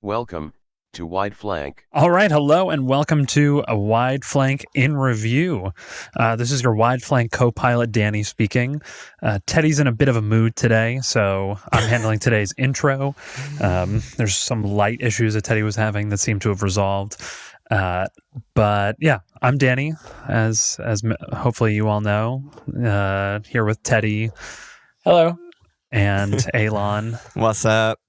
Welcome to Wide Flank. All right, hello and welcome to a Wide Flank in Review. This is your Wide Flank co-pilot, Danny, speaking. Teddy's in a bit of a mood today, so I'm handling today's intro. There's some light issues that Teddy was having that seem to have resolved. But yeah, I'm Danny, as hopefully you all know, here with Teddy. Hello. And Alon. What's up?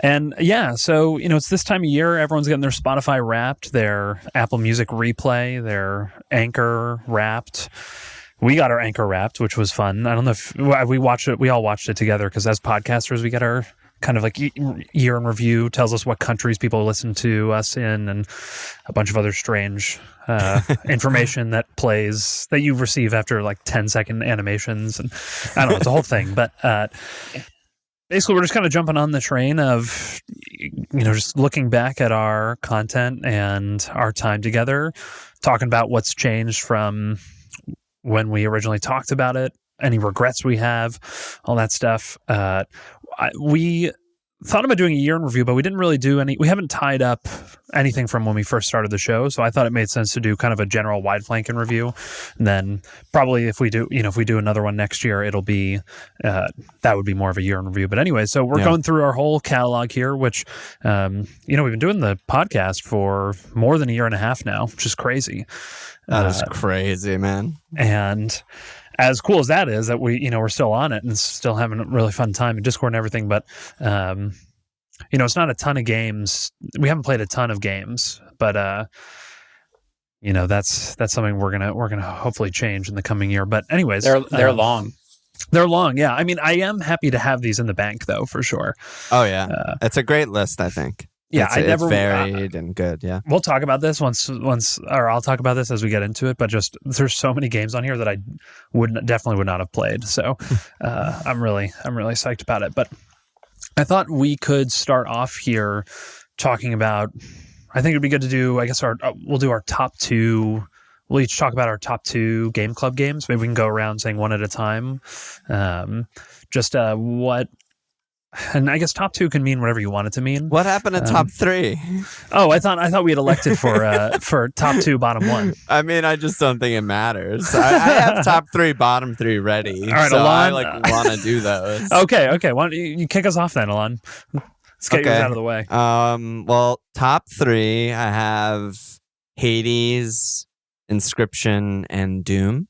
And yeah, so, it's this time of year, everyone's getting their Spotify Wrapped, their Apple Music Replay, their Anchor Wrapped. We got our Anchor Wrapped, which was fun. I don't know if we watched it. We all watched it together because as podcasters, we get our kind of like year in review, tells us what countries people listen to us in and a bunch of other strange information that plays that you receive after like 10-second animations. And I don't know, it's a whole thing. But basically, we're just kind of jumping on the train of, just looking back at our content and our time together, talking about what's changed from when we originally talked about it, any regrets we have, all that stuff. We thought about doing a year in review, but we didn't really do any. We haven't tied up anything from when we first started the show, so I thought it made sense to do kind of a general wide flank in review. And then probably if we do another one next year, it'll be that would be more of a year in review. But anyway, so we're going through our whole catalog here, which we've been doing the podcast for more than a year and a half now, which is crazy. That is crazy, man. And as cool as that is, that we're still on it and still having a really fun time in Discord and everything, but it's not a ton of games. We haven't played a ton of games, but that's something we're gonna hopefully change in the coming year. But anyways, they're long. They're long, yeah. I mean, I am happy to have these in the bank though, for sure. Oh yeah, it's a great list, I think. Yeah, it's varied and good. Yeah, we'll talk about this once, or I'll talk about this as we get into it. But just there's so many games on here that I definitely would not have played. So I'm really psyched about it. But I thought we could start off here talking about. I think it'd be good to do. I guess we'll do our top two. We'll each talk about our top two Gameclub games. Maybe we can go around saying one at a time. What. And I guess top two can mean whatever you want it to mean. What happened to top three? Oh, I thought we had elected for top two, bottom one. I mean, I just don't think it matters. I have top three, bottom three ready. All right, so Alon, I want to do those. Okay. Why don't you kick us off then, Alon? Let's get yours out of the way. Well, top three, I have Hades, Inscription, and Doom.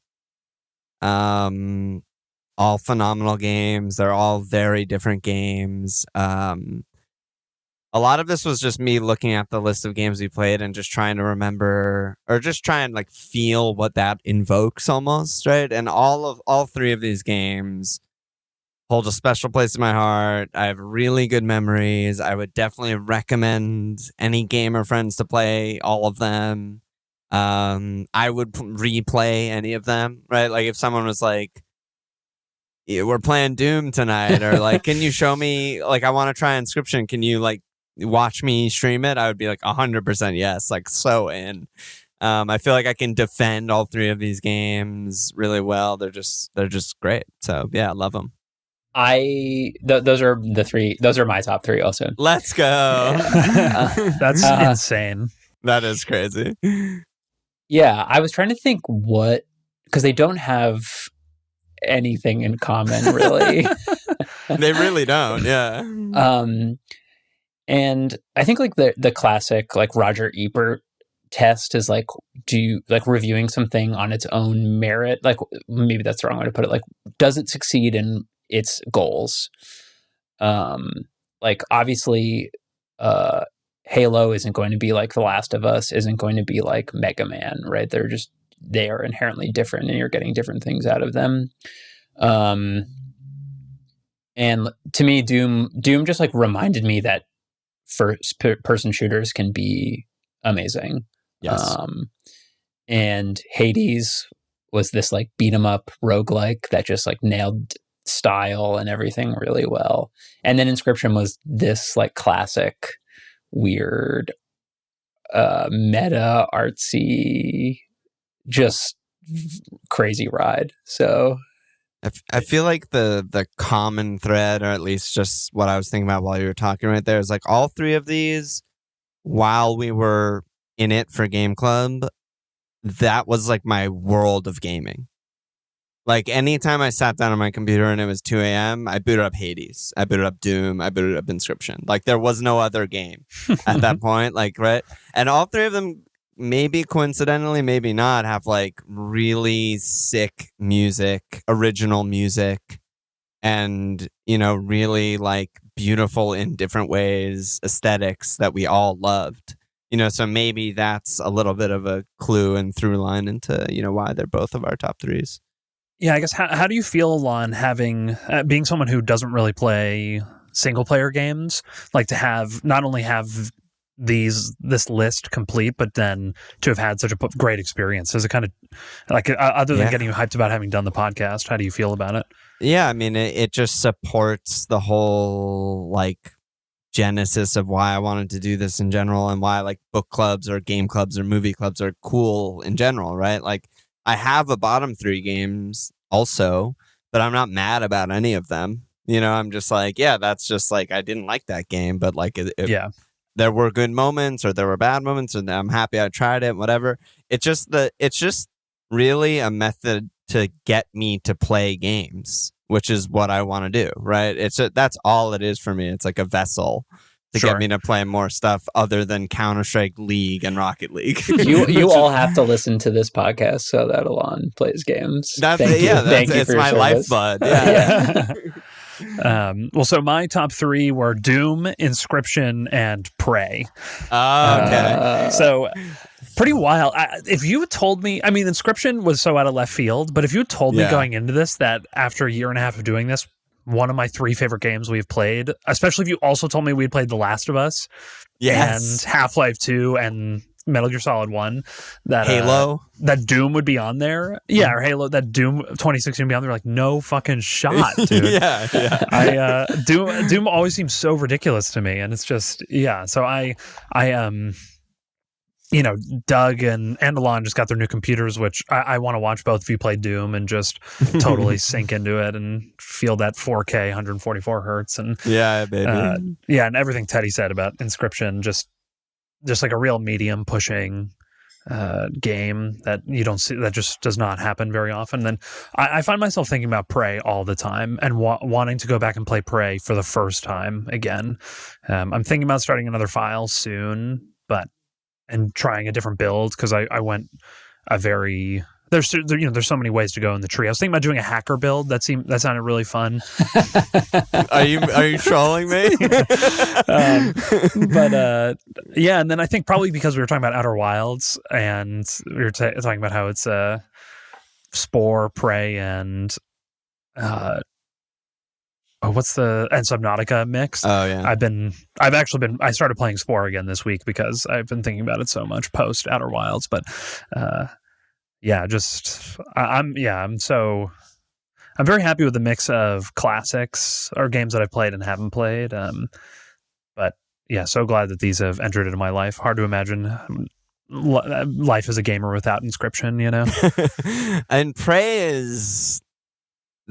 All phenomenal games. They're all very different games. A lot of this was just me looking at the list of games we played and just trying to remember or just try and like feel what that invokes almost, right? And all three of these games hold a special place in my heart. I have really good memories. I would definitely recommend any gamer friends to play all of them. I would replay any of them, right? Like if someone was like, we're playing Doom tonight, or like, can you show me, like, I want to try Inscription. Can you like watch me stream it? I would be like 100% yes, like so in. I feel like I can defend all three of these games really well. They're just great. So yeah, I love them. Those are the three. Those are my top three also. Let's go. That's insane. That is crazy. Yeah, I was trying to think because they don't have anything in common really. They really don't. Yeah. And I think like the classic like Roger Ebert test is like, do you like reviewing something on its own merit? Like maybe that's the wrong way to put it. Like, does it succeed in its goals? Like obviously Halo isn't going to be like The Last of Us, isn't going to be like Mega Man, right? They are inherently different and you're getting different things out of them. And to me, Doom just like reminded me that first person shooters can be amazing. Yes. And Hades was this like beat 'em up roguelike that just like nailed style and everything really well. And then Inscription was this like classic, weird, meta artsy, just crazy ride. So I feel like the common thread, or at least just what I was thinking about while you were talking right there, is like all three of these, while we were in it for Gameclub, that was like my world of gaming. Like anytime I sat down on my computer and it was 2 a.m., I booted up Hades, I booted up Doom, I booted up Inscription. Like there was no other game at that point. Like, right? And all three of them, maybe coincidentally, maybe not, have like really sick music, original music, and, you know, really like beautiful in different ways aesthetics that we all loved. You know, so maybe that's a little bit of a clue and through line into, you know, why they're both of our top threes. Yeah, I guess how do you feel, Alon, having being someone who doesn't really play single player games, like to have not only have this list complete, but then to have had such a great experience? Is it kind of like other than getting you hyped about having done the podcast? How do you feel about it? Yeah, I mean, it just supports the whole like genesis of why I wanted to do this in general, and why like book clubs or game clubs or movie clubs are cool in general, right? Like I have a bottom three games also, but I'm not mad about any of them. You know, I'm just like, yeah, that's just like, I didn't like that game, but like, there were good moments or there were bad moments, and I'm happy I tried it, whatever. It's just really a method to get me to play games, which is what I want to do, right? That's all it is for me. It's like a vessel to get me to play more stuff other than Counter-Strike, League, and Rocket League. you all have to listen to this podcast so that Alon plays games. It's my lifeblood. Yeah. Well, so my top three were Doom, Inscription, and Prey. Okay. So pretty wild. If you had told me, I mean, Inscription was so out of left field, but if you had told me going into this that after a year and a half of doing this, one of my three favorite games we've played, especially if you also told me we'd played The Last of Us, and Half-Life 2, and Metal Gear Solid 1, that Halo, that Doom would be on there. Yeah, or Halo, that Doom 2016 would be on there. Like, no fucking shot, dude. Doom always seems so ridiculous to me, and it's just, so I you know, Doug and Alon just got their new computers, which I want to watch both of you play Doom and just totally sink into it and feel that 4K 144 hertz. And baby. And everything Teddy said about Inscription, just like a real medium pushing game that you don't see, that just does not happen very often. Then I find myself thinking about Prey all the time and wanting to go back and play Prey for the first time again. I'm thinking about starting another file soon, and trying a different build, because I went a very there's so many ways to go in the tree. I was thinking about doing a hacker build. That sounded really fun. Are you trolling me? And then I think probably because we were talking about Outer Wilds, and we were talking about how it's Spore, Prey, and Subnautica mix. Oh yeah. I started playing Spore again this week because I've been thinking about it so much post Outer Wilds. But I'm very happy with the mix of classics or games that I've played and haven't played. So glad that these have entered into my life. Hard to imagine life as a gamer without Inscription, you know. And Prey is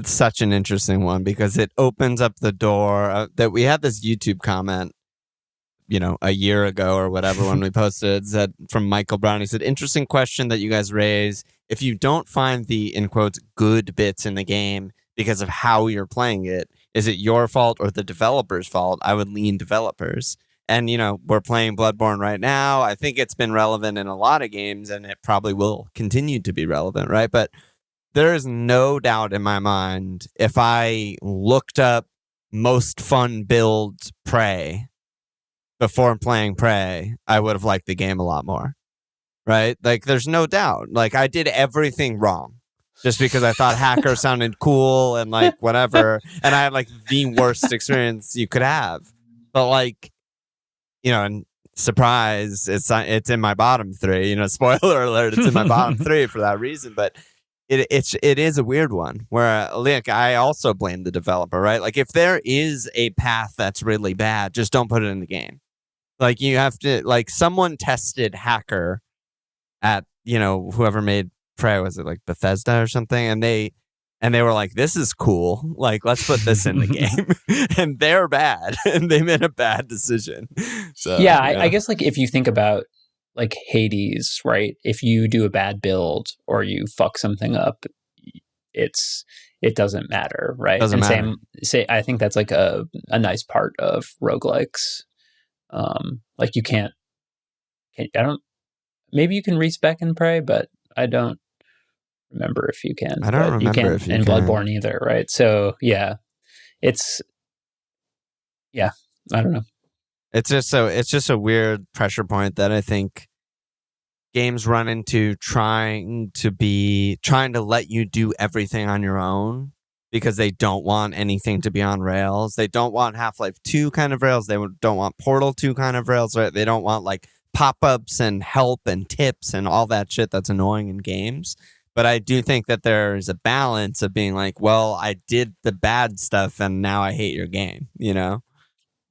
such an interesting one because it opens up the door that we had this YouTube comment, you know, a year ago or whatever when we posted, said from Michael Brown. He said, "Interesting question that you guys raise. If you don't find the, in quotes, good bits in the game because of how you're playing it, is it your fault or the developer's fault?" I would lean developers. And, you know, we're playing Bloodborne right now. I think it's been relevant in a lot of games, and it probably will continue to be relevant, right? But there is no doubt in my mind, if I looked up most fun build Prey before playing Prey, I would have liked the game a lot more, right? Like, there's no doubt. Like, I did everything wrong just because I thought hacker sounded cool and, like, whatever. And I had, like, the worst experience you could have. But, like, you know, and surprise, it's in my bottom three. You know, spoiler alert, it's in my bottom three for that reason. But it is a weird one where, like, I also blame the developer, right? Like, if there is a path that's really bad, just don't put it in the game. Like, you have to, like, someone tested hacker at, you know, whoever made Prey, was it like Bethesda or something? And and they were like, this is cool. Like, let's put this in the game. And they're bad. And they made a bad decision. So yeah, I guess like if you think about like Hades, right? If you do a bad build or you fuck something up, it doesn't matter, right? Doesn't matter. I think that's like a nice part of roguelikes. Like you maybe you can respec and pray, but I don't remember if you can. I don't remember you can't if you in can. Bloodborne either, right? So yeah, I don't know. It's just a weird pressure point that I think games run into, trying to let you do everything on your own because they don't want anything to be on rails. They don't want Half-Life 2 kind of rails. They don't want Portal 2 kind of rails, right? They don't want like pop-ups and help and tips and all that shit that's annoying in games. But I do think that there's a balance of being like, well, I did the bad stuff and now I hate your game, you know?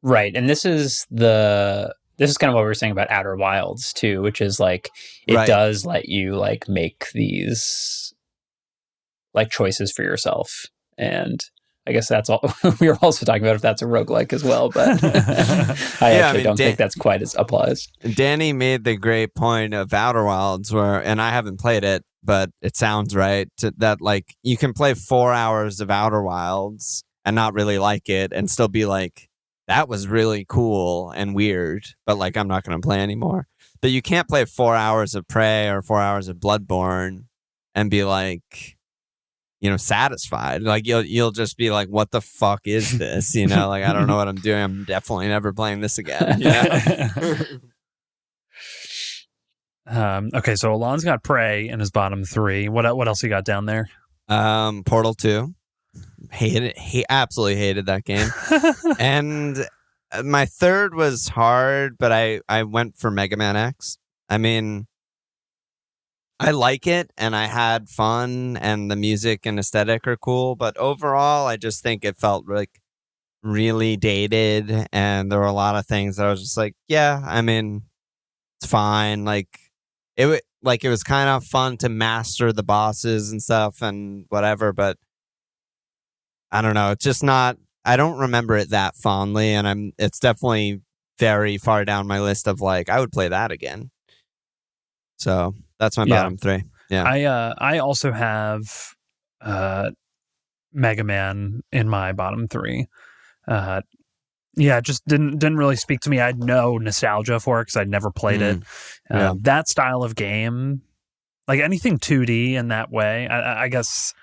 Right. And this is kind of what we were saying about Outer Wilds too, which is like it does let you like make these like choices for yourself. And I guess that's all we were also talking about if that's a roguelike as well, but I don't think that's quite as applies. Danny made the great point of Outer Wilds and I haven't played it, but it sounds right that like you can play 4 hours of Outer Wilds and not really like it and still be like, that was really cool and weird, but like I'm not going to play anymore. But you can't play 4 hours of Prey or 4 hours of Bloodborne and be like, you know, satisfied. Like you'll just be like, what the fuck is this? You know, like I don't know what I'm doing. I'm definitely never playing this again. You know? Okay, so Alon's got Prey in his bottom 3. What else you got down there? Portal 2. He absolutely hated that game. And my third was hard, but I went for Mega Man X. I mean, I like it and I had fun and the music and aesthetic are cool, but overall I just think it felt like really dated and there were a lot of things that I was just like, yeah, I mean, it's fine. Like it was kind of fun to master the bosses and stuff and whatever, but I don't know. It's just not. I don't remember it that fondly, and it's definitely very far down my list of like I would play that again. So that's my bottom 3. Yeah, I also have Mega Man in my bottom 3. It just didn't really speak to me. I had no nostalgia for it because I'd never played it. That style of game, like anything 2D in that way, I guess.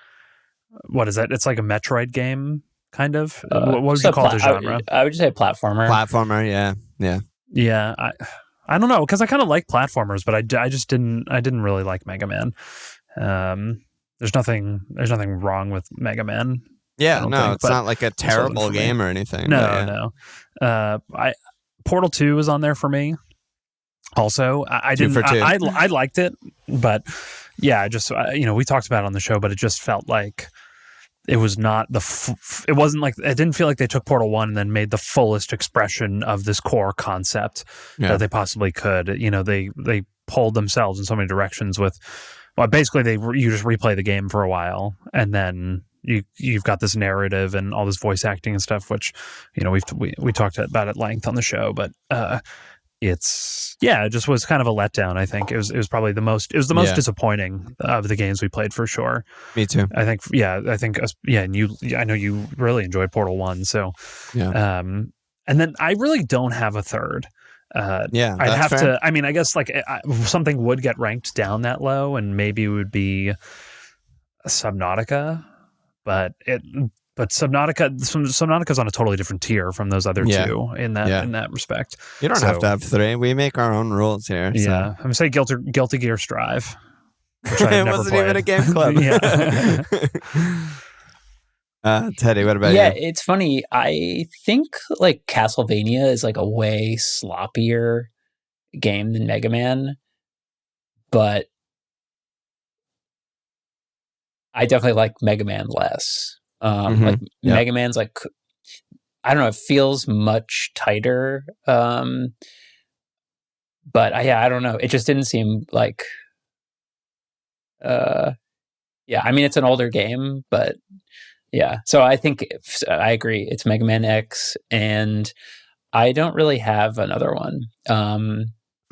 What is that? It's like a Metroid game, kind of. What would you call the genre? I would just say platformer. Platformer, yeah. Yeah, I don't know because I kind of like platformers, but I just didn't really like Mega Man. There's nothing wrong with Mega Man. Yeah, no, it's not like a terrible game or anything. No. Portal 2 is on there for me. Also, I didn't. I liked it, but yeah, just we talked about it on the show, but it just felt like it was not it wasn't like it didn't feel like they took Portal 1 and then made the fullest expression of this core concept that they possibly could. You know, they pulled themselves in so many directions with. Well, basically, you just replay the game for a while, and then you've got this narrative and all this voice acting and stuff, which we talked about at length on the show, but. It just was kind of a letdown. I think it was probably the most disappointing of the games we played for sure. Me too. I think, and I know you really enjoyed Portal 1. So, and then I really don't have a third. I'd have to, I mean, I guess like something would get ranked down that low and maybe it would be Subnautica, but Subnautica's on a totally different tier from those other two in that respect. You don't have to have 3. We make our own rules here. So. Yeah, I'm gonna say Guilty Gear Strive. Which I've never wasn't played. even a game club. Teddy, what about you? Yeah, it's funny. I think like Castlevania is like a way sloppier game than Mega Man, but I definitely like Mega Man less. Mega Man's like, I don't know, it feels much tighter. But I don't know. It just didn't seem like Yeah, I mean, it's an older game, but yeah. So I think I agree. It's Mega Man X, and I don't really have another one.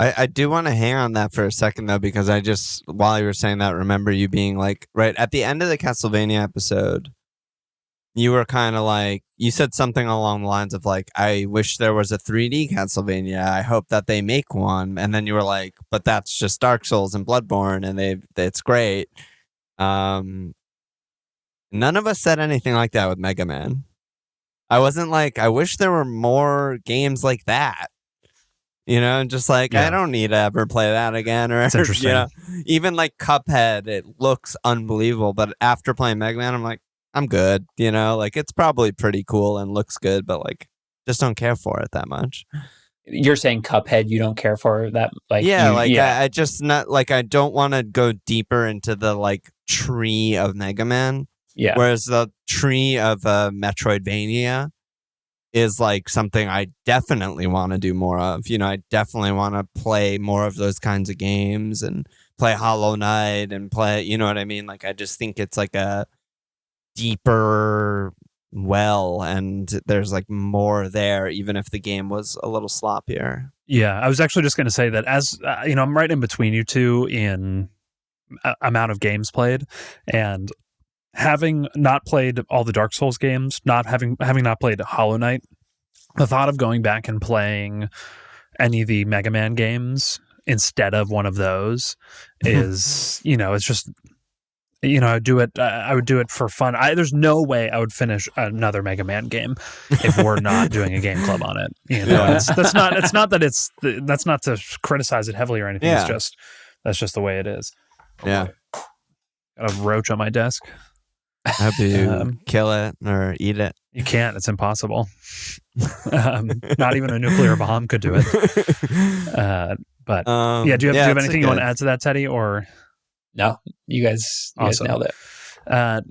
I do want to hang on that for a second though, because I just, while you were saying that, remember you being like, right at the end of the Castlevania episode, you were kind of like, you said something along the lines of like, I wish there was a 3D Castlevania. I hope that they make one. And then you were like, but that's just Dark Souls and Bloodborne, and it's great. None of us said anything like that with Mega Man. I wasn't like, I wish there were more games like that. You know, just like, Yeah. I don't need to ever play that again. Or, It's interesting. you know, even like Cuphead, it looks unbelievable. But after playing Mega Man, I'm like, I'm good. You know, like it's probably pretty cool and looks good, but like, just don't care for it that much. You're saying Cuphead, you don't care for that? Like, Yeah, yeah. I just not like, I don't want to go deeper into the like tree of Mega Man. Yeah. Whereas the tree of Metroidvania is like something I definitely want to do more of. You know, I definitely want to play more of those kinds of games and play Hollow Knight and play, you know what I mean? Like, I just think it's like a deeper well, and there's like more there, even if the game was a little sloppier. Yeah, I was actually just going to say that as you know, I'm right in between you two in amount of games played, and having not played all the Dark Souls games, having not played Hollow Knight, the thought of going back and playing any of the Mega Man games instead of one of those is, you know, it's just, you know, I would do it for fun. There's no way I would finish another Mega Man game if we're not doing a game club on it. You know, Yeah. that's not to criticize it heavily or anything. Yeah. That's just the way it is. Yeah. Got a roach on my desk. I hope you kill it or eat it. You can't. It's impossible. Not even a nuclear bomb could do it. But yeah, do you have anything you want to add to that, Teddy? Or No, you guys Awesome. nailed it.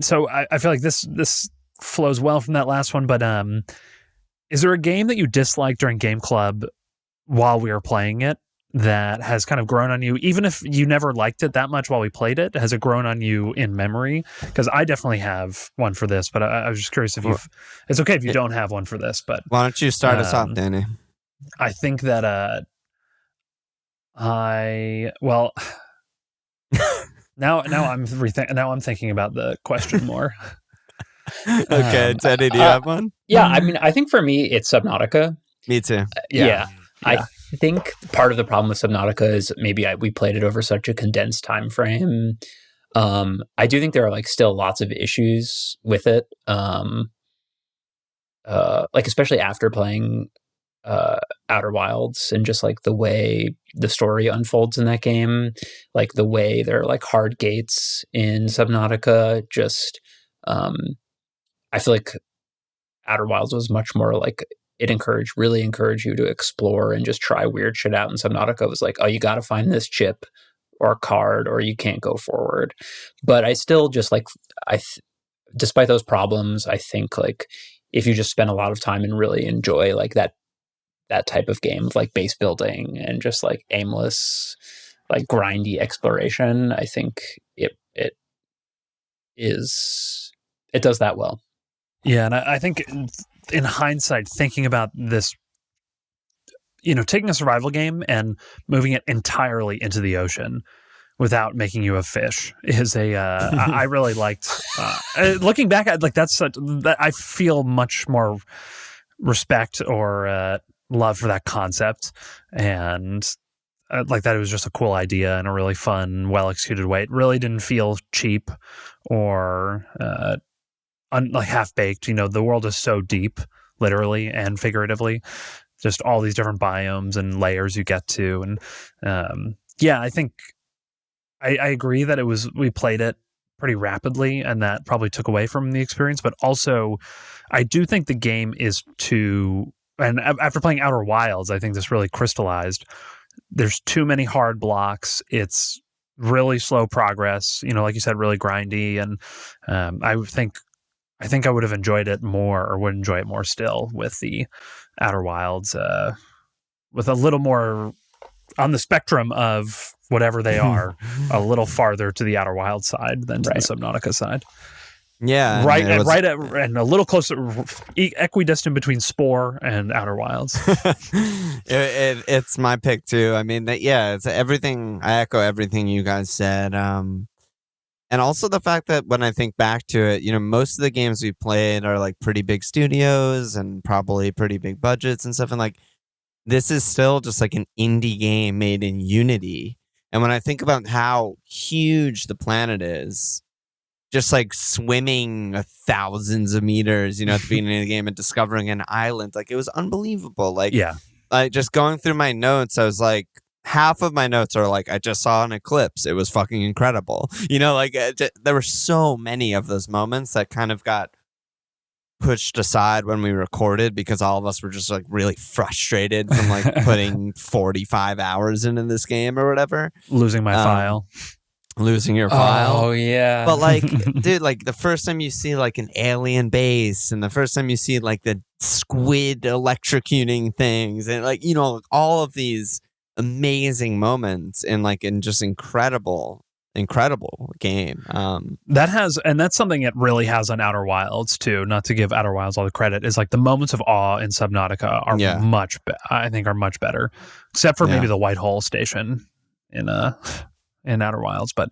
So I feel like this flows well from that last one. But is there a game that you disliked during Game Club while we were playing it that has kind of grown on you, even if you never liked it that much while we played it? Has it grown on you in memory? Because I definitely have one for this, but I was just curious if it's okay if you don't have one for this, but Why don't you start us off, Danny? I think that now I'm thinking about the question more. Okay, Teddy, do you have one? Yeah, I mean, I think for me, it's Subnautica. Me too. Yeah. I think part of the problem with Subnautica is maybe we played it over such a condensed time frame. I do think there are like still lots of issues with it. Like especially after playing Outer Wilds and just like the way the story unfolds in that game, like the way there are like hard gates in Subnautica. Just I feel like Outer Wilds was much more like it really encouraged you to explore and just try weird shit out. And Subnautica was like, oh, you got to find this chip or card or you can't go forward. But I still just like, despite those problems, I think like if you just spend a lot of time and really enjoy like that type of game of like base building and just like aimless, like grindy exploration, I think it does that well. Yeah, and I think in hindsight, thinking about this, you know, taking a survival game and moving it entirely into the ocean without making you a fish is I really liked. Looking back at like that I feel much more respect or love for that concept, and like that it was just a cool idea and a really fun, well executed way. It really didn't feel cheap or like half baked. You know, the world is so deep, literally and figuratively. Just all these different biomes and layers you get to, and yeah, I think I agree that we played it pretty rapidly, and that probably took away from the experience. But also, I do think the game is too. And after playing Outer Wilds, I think this really crystallized. There's too many hard blocks. It's really slow progress. You know, like you said, really grindy, and I think I would have enjoyed it more, or would enjoy it more still with the Outer Wilds, with a little more on the spectrum of whatever they are, a little farther to the Outer Wilds side than to the Subnautica side. Yeah, And a little closer, equidistant between Spore and Outer Wilds. It's my pick too. I mean, it's everything. I echo everything you guys said. And also the fact that when I think back to it, most of the games we played are like pretty big studios and probably pretty big budgets and stuff. And like, this is still just like an indie game made in Unity. And when I think about how huge the planet is, just like swimming thousands of meters, at the beginning of the game and discovering an island, like it was unbelievable. Like, like just going through my notes, I was like, half of my notes are like, I just saw an eclipse. It was fucking incredible. There were so many of those moments that kind of got pushed aside when we recorded because all of us were just like really frustrated from like putting 45 hours into this game or whatever. Losing my file. Losing your file. Oh, yeah. But like, dude, like the first time you see like an alien base and the first time you see like the squid electrocuting things and like, all of these amazing moments in just incredible game. That's something it really has on Outer Wilds too. Not to give Outer Wilds all the credit, is like the moments of awe in Subnautica are I think are much better, except for maybe the White Hole station in Outer Wilds. But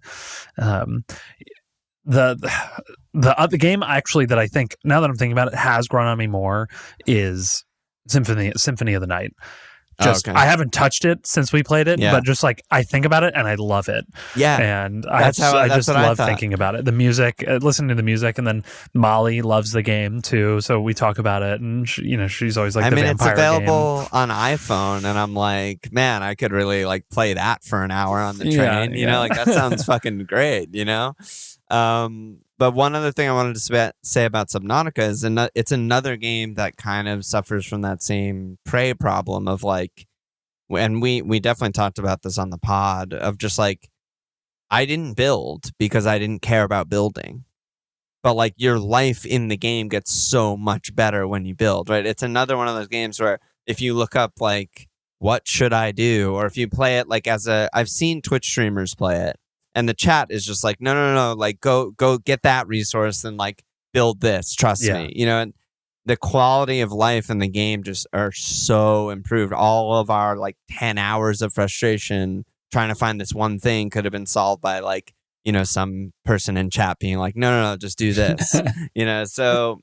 the game actually that I think, now that I'm thinking about it, has grown on me more is Symphony of the Night. I haven't touched it since we played it, but just like I think about it and I love it. Yeah, and I just love thinking about it. The music, listening to the music, and then Molly loves the game too, so we talk about it. And she's always like, I mean, it's available game on iPhone, and I'm like, man, I could really like play that for an hour on the train. Like that sounds fucking great. But one other thing I wanted to say about Subnautica is it's another game that kind of suffers from that same prey problem of like, and we definitely talked about this on the pod, of just like, I didn't build because I didn't care about building. But like your life in the game gets so much better when you build, right? It's another one of those games where if you look up like, what should I do? Or if you play it like I've seen Twitch streamers play it. And the chat is just like, no, like go get that resource and like build this. Trust me, and the quality of life in the game just are so improved. All of our like 10 hours of frustration trying to find this one thing could have been solved by like, some person in chat being like, no, just do this, So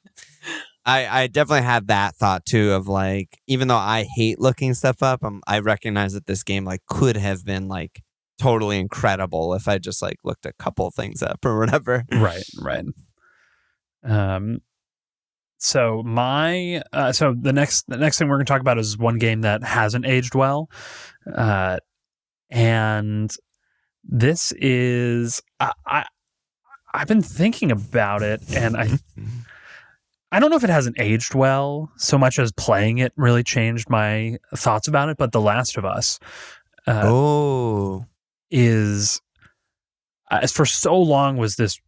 I definitely had that thought too of like, even though I hate looking stuff up, I recognize that this game like could have been like totally incredible if I just like looked a couple things up or whatever. Right. So the next thing we're going to talk about is one game that hasn't aged well, and this is I've been thinking about it, and I don't know if it hasn't aged well so much as playing it really changed my thoughts about it. But The Last of Us. Is for so long was this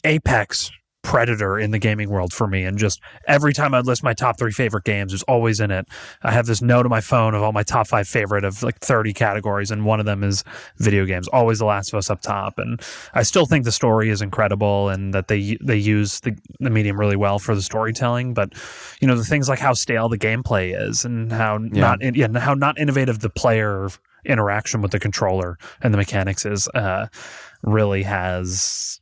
apex predator in the gaming world for me, and just every time I'd list my top 3 favorite games, there's always in it. I have this note on my phone of all my top 5 favorite of like 30 categories, and one of them is video games. Always The Last of Us up top, and I still think the story is incredible and that they use the medium really well for the storytelling. But the things like how stale the gameplay is, and how not innovative the player interaction with the controller and the mechanics is, really has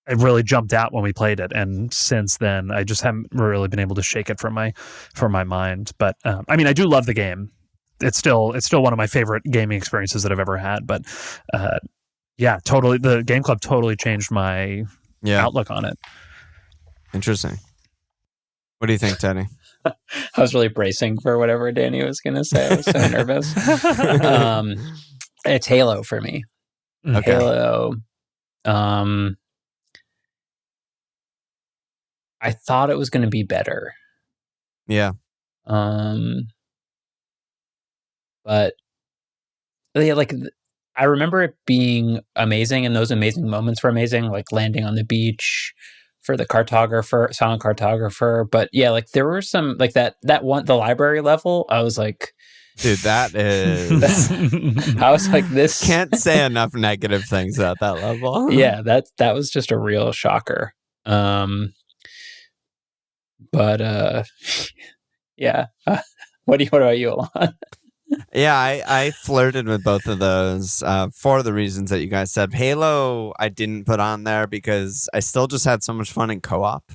it really jumped out when we played it, and since then I just haven't really been able to shake it from my mind. But I mean, I do love the game. It's still one of my favorite gaming experiences that I've ever had. But totally, the Gameclub totally changed my outlook on it. Interesting. What do you think, Teddy? I was really bracing for whatever Danny was going to say. I was so nervous. It's Halo for me. Okay. Halo. I thought it was going to be better. Yeah. But like I remember it being amazing, and those amazing moments were amazing, like landing on the beach for the silent cartographer. But like there were some like that one, the library level, I was like, Dude, that is I was like, this can't say enough negative things at that level. yeah, that was just a real shocker. But yeah. What about you, Alon? Yeah, I flirted with both of those for the reasons that you guys said. Halo, I didn't put on there because I still just had so much fun in co-op.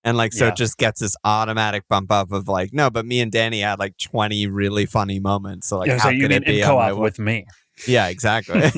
And like, so Yeah. it just gets this automatic bump up of like, no, but me and Danny had like 20 really funny moments. So like, Yeah, how so you could mean it be in on my co-op with me? Yeah, exactly.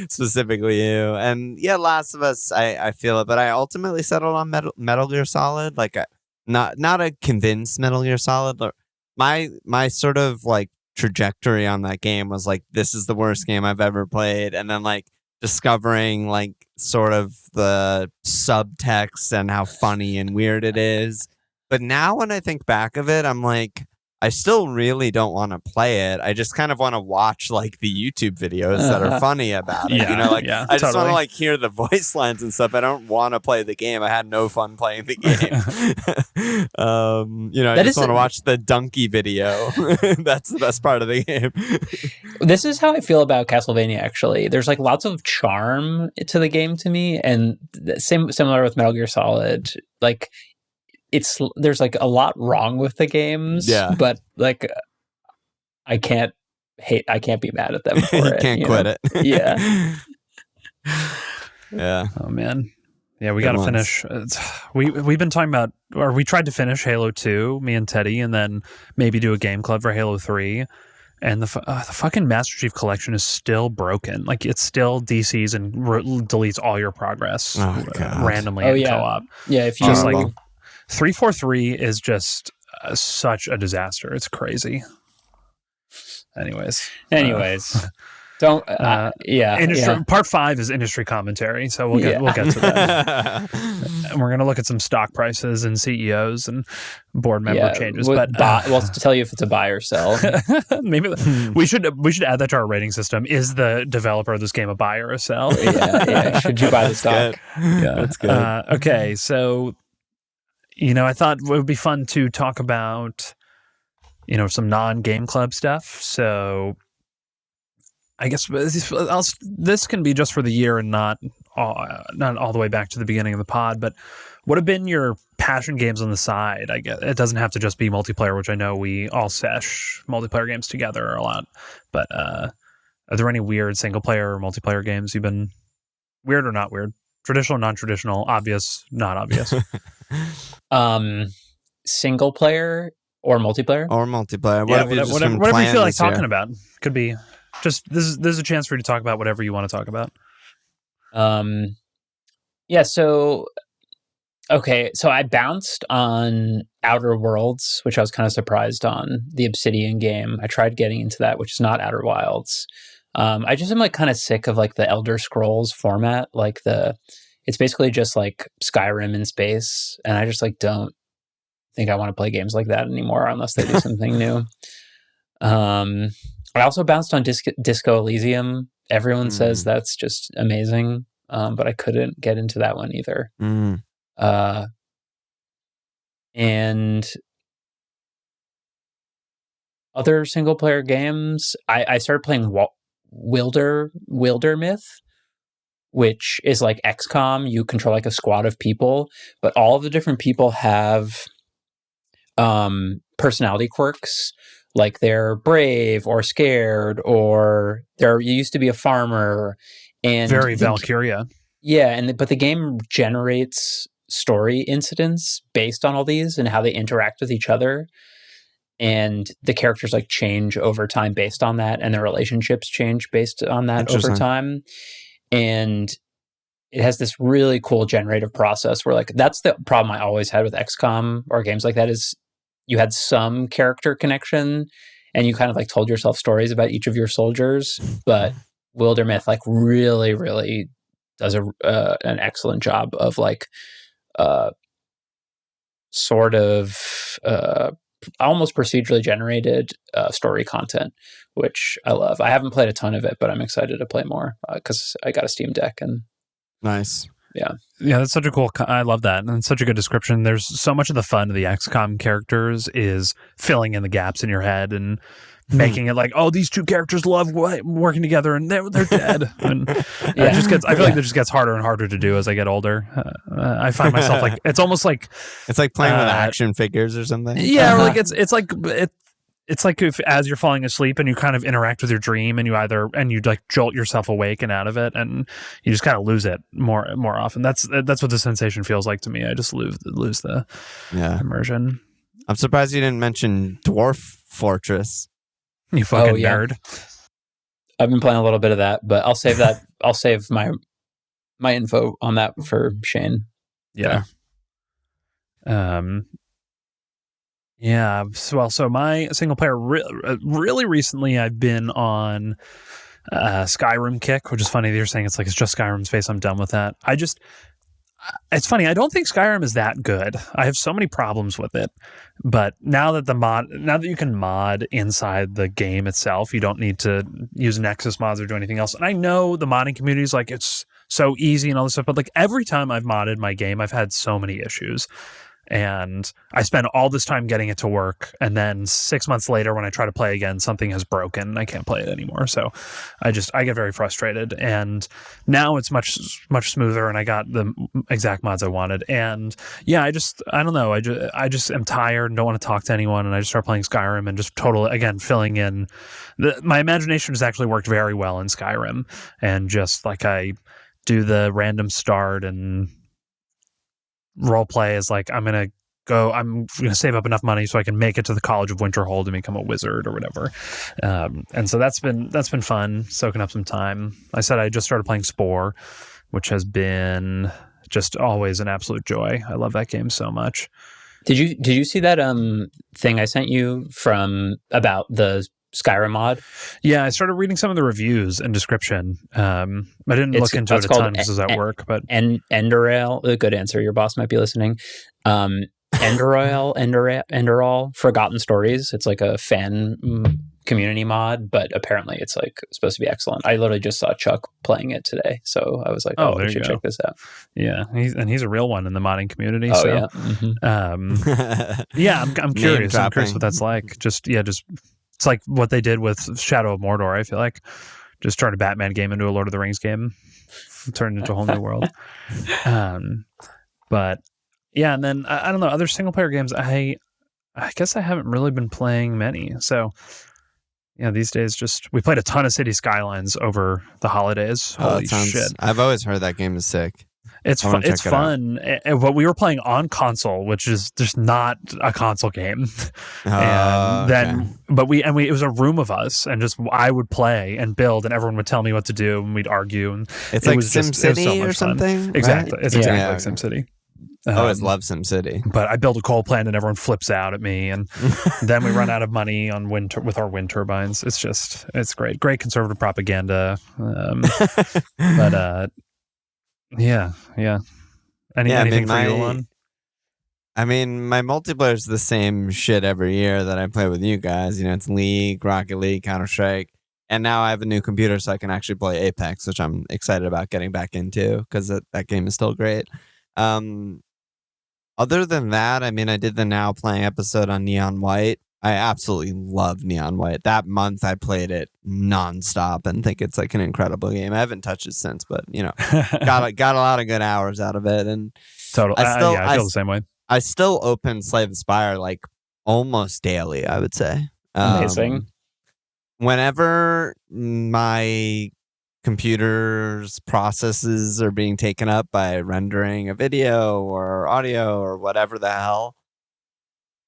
Specifically you. And yeah, Last of Us, I feel it, but I ultimately settled on Metal Gear Solid. Like, not a convinced Metal Gear Solid. But my sort of like trajectory on that game was like, this is the worst game I've ever played, and then like discovering like sort of the subtext and how funny and weird it is. But now when I think back of it, I'm like, I still really don't want to play it. I just kind of want to watch like the YouTube videos that are funny about it. Yeah, You know, like yeah, I just want to totally. like hear the voice lines and stuff. I don't want to play the game. I had no fun playing the game. You know, I That just is want to watch the donkey video. That's the best part of the game. This is how I feel about Castlevania, actually. There's like lots of charm to the game to me, and similar with Metal Gear Solid. Like, there's like a lot wrong with the games, Yeah. but like I can't be mad at them for You it. can't you quit know? it. Yeah. Yeah. Oh man, yeah, we Good got to ones. finish. We've been talking about, or we tried to finish Halo 2, me and Teddy, and then maybe do a game club for Halo 3. And the fucking Master Chief Collection is still broken. Like, it still DCs and deletes all your progress Oh, God. randomly Oh, in yeah. co-op. Yeah, if you Just Horrible. like 343 is just such a disaster. It's crazy. Anyways, don't industry part 5 is industry commentary, so we'll get to that. And we're gonna look at some stock prices and CEOs and board member changes. But well, to tell you if it's a buy or sell. maybe we should add that to our rating system. Is the developer of this game a buy or a sell? yeah. Should you buy the stock? Yeah, That's good. Okay, so I thought it would be fun to talk about some non-game club stuff. So I guess this can be just for the year and not all the way back to the beginning of the pod. But what have been your passion games on the side? I guess it doesn't have to just be multiplayer, which I know we all sesh multiplayer games together a lot. But are there any weird single player or multiplayer games you've been weird or not weird? Traditional, non-traditional, obvious, not obvious. Single player or multiplayer? Or multiplayer. Whatever you feel like talking about. Could be just this is a chance for you to talk about whatever you want to talk about. Yeah, so okay, so I bounced on Outer Worlds, which I was kind of surprised on, the Obsidian game. I tried getting into that, which is not Outer Wilds. I just am like kind of sick of like the Elder Scrolls format, like it's basically just like Skyrim in space, and I just like don't think I want to play games like that anymore unless they do something new. I also bounced on Disco Elysium. Everyone says that's just amazing, but I couldn't get into that one either. And other single player games, I started playing Wildermyth, which is like XCOM. You control like a squad of people, but all of the different people have personality quirks. Like they're brave or scared, or you used to be a farmer, and Very Valkyria. Yeah, but the game generates story incidents based on all these and how they interact with each other, and the characters like change over time based on that, and their relationships change based on that over time. And it has this really cool generative process where like that's the problem I always had with XCOM or games like that is you had some character connection and you kind of like told yourself stories about each of your soldiers, but Wildermyth like really, really does an excellent job of like sort of almost procedurally generated story content, which I love. I haven't played a ton of it, but I'm excited to play more because I got a Steam Deck and nice. Yeah, that's such a cool. I love that, and it's such a good description. There's so much of the fun of the XCOM characters is filling in the gaps in your head and making it like, oh, these two characters love working together and they're dead. And it just gets, I feel like it just gets harder and harder to do as I get older. I find myself like, it's almost like, it's like playing with action figures or something. Yeah. Or like it's like if as you're falling asleep and you kind of interact with your dream and you like jolt yourself awake and out of it and you just kind of lose it more often. That's what the sensation feels like to me. I just lose the immersion. I'm surprised you didn't mention Dwarf Fortress. You fucking nerd. I've been playing a little bit of that, but I'll save that. I'll save my info on that for Shane. Yeah. Yeah. So my single player really recently, I've been on Skyrim kick, which is funny that you're saying it's just Skyrim's face. I'm done with that. It's funny. I don't think Skyrim is that good. I have so many problems with it. But now that you can mod inside the game itself, you don't need to use Nexus mods or do anything else. And I know the modding community is like, it's so easy and all this stuff. But like every time I've modded my game, I've had so many issues. And I spend all this time getting it to work. And then 6 months later, when I try to play again, something has broken and I can't play it anymore. So I get very frustrated. And now it's much, much smoother and I got the exact mods I wanted. And yeah, I don't know. I just am tired and don't want to talk to anyone. And I just start playing Skyrim and just again, filling in. My imagination has actually worked very well in Skyrim. And just like I do the random start and role play is like I'm gonna save up enough money so I can make it to the College of Winterhold and become a wizard or whatever. And so that's been fun, soaking up some time. I said I just started playing Spore, which has been just always an absolute joy. I love that game so much. Did you see that thing I sent you about the Skyrim mod? Yeah, I started reading some of the reviews and description. I didn't look into it a ton because it's at work, but Enderal, a good answer. Your boss might be listening. Enderal, Forgotten Stories. It's like a fan community mod, but apparently it's like supposed to be excellent. I literally just saw Chuck playing it today, so I was like, I should check this out. Yeah, he's a real one in the modding community. Oh, so yeah. Mm-hmm. Yeah, I'm curious. I'm curious what that's like. Just it's like what they did with Shadow of Mordor, I feel like. Just turned a Batman game into a Lord of the Rings game. Turned into a whole new world. But yeah, and then I don't know, other single player games, I guess I haven't really been playing many. So yeah, these days we played a ton of City Skylines over the holidays. Holy shit. I've always heard that game is sick. It's fun. It's fun. But we were playing on console, which is just not a console game. And then, but it was a room of us, and just I would play and build, and everyone would tell me what to do, and we'd argue. And it's like SimCity or something. Exactly, right? It's exactly like SimCity. I always love SimCity. But I build a coal plant, and everyone flips out at me, and then we run out of money on with our wind turbines. It's great conservative propaganda. But. Yeah. Anything for you, Alon? I mean, my multiplayer is the same shit every year that I play with you guys. It's League, Rocket League, Counter-Strike. And now I have a new computer so I can actually play Apex, which I'm excited about getting back into because that game is still great. Other than that, I mean, I did the Now Playing episode on Neon White. I absolutely love Neon White. That month I played it nonstop and think it's like an incredible game. I haven't touched it since, but got a lot of good hours out of it. And totally, I feel the same way. I still open Slay the Spire like almost daily, I would say. Amazing. Whenever my computer's processes are being taken up by rendering a video or audio or whatever the hell,